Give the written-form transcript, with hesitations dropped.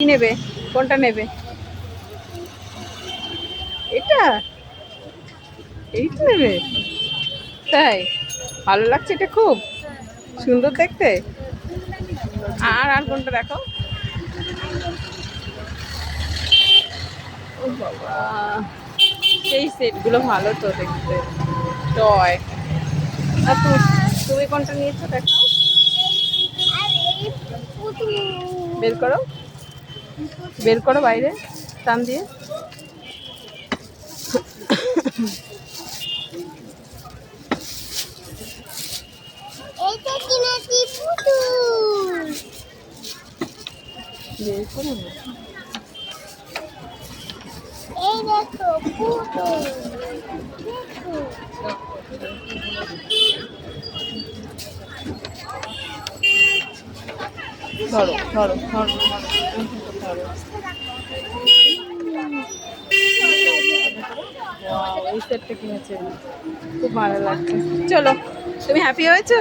কি নেবে? কোনটা নেবে? এটা এইটা নেবে? তাই ভালো লাগছে, এটা খুব সুন্দর দেখতে। আর আর কোনটা দেখো। ও বাবা, সেই সেটগুলো ভালো তো দেখতে, টয়। আর তুমি কোনটা নিয়েছো দেখাও, বের করো, বের করো বাইরে টান দিয়ে। বের করো না। ধরো ধরো ধরো ধরো। এই সেটটা কিনেছে, খুব ভালো লাগছে। চলো, তুমি হ্যাপি হয়েছো?